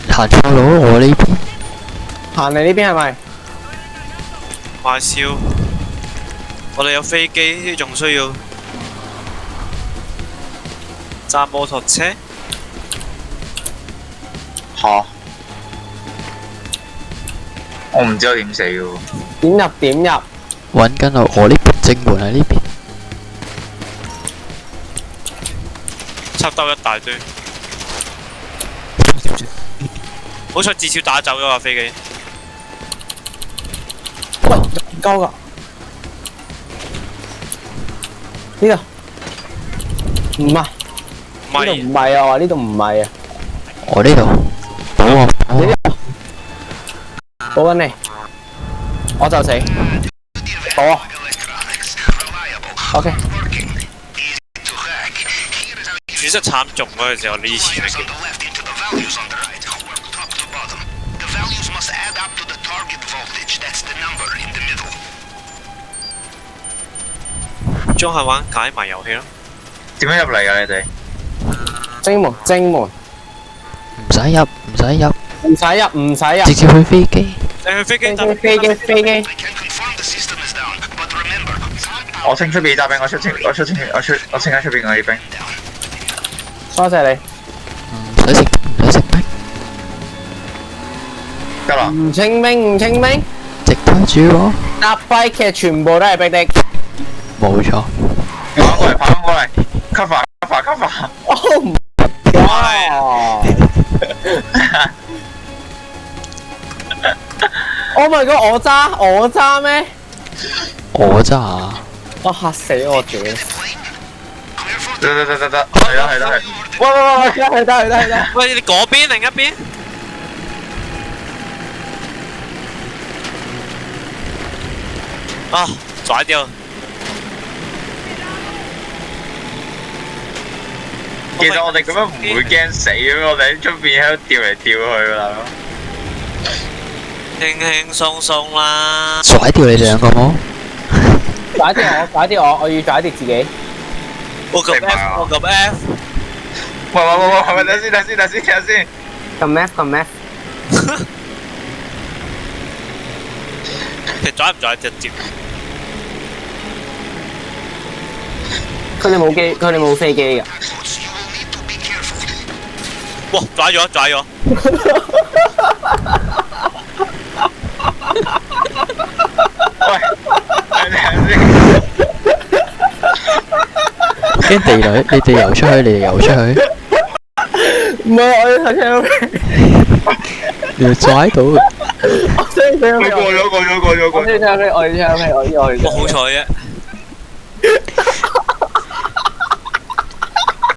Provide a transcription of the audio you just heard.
行錯路，我呢邊行你呢邊係咪？賣笑，我哋有飛機，仲需要揸摩托車。吓，我唔知我點死嘅喎。點入？揾緊我呢邊正門喺呢邊。插兜一大堆，好彩至少打走咗架飛機。喂，高噶。呢度唔係，唔係呢度唔係啊！呢度唔係啊！我呢度補啊補啊！你呢度補緊你，我就死。好啊。OK。損失慘重嗰陣時候，你以前係中下玩解謎遊戲咯。點樣入嚟㗎你哋？正門，唔使入，唔使入，直接去飛機。你去飛機搭飛機。我清出邊揸兵，我清喺出邊我啲兵。多謝你。唔使食兵，得啦。唔清兵，直推住我。搭跛嘅全部都係逼的。冇錯。跑過嚟 ，cover。Oh my god！ 我揸咩？我咋啊？我嚇死我屌！得，係啦。喂，得。喂，你嗰邊另一邊？啊，甩掉！其實我哋咁樣唔會驚死嘅，我哋喺出邊喺度掉嚟掉去啦。輕輕鬆鬆啦。甩掉你哋兩個冇？拐啲我要拐啲自己。我撳 F。喂，等先。撳 F。其實拽唔拽直接？佢哋冇飛機㗎。哇！拽咗。喂，驚地雷，你哋游出去。唔係我要睇車。你要拽到。我要車。過咗。我要車。我好彩啫。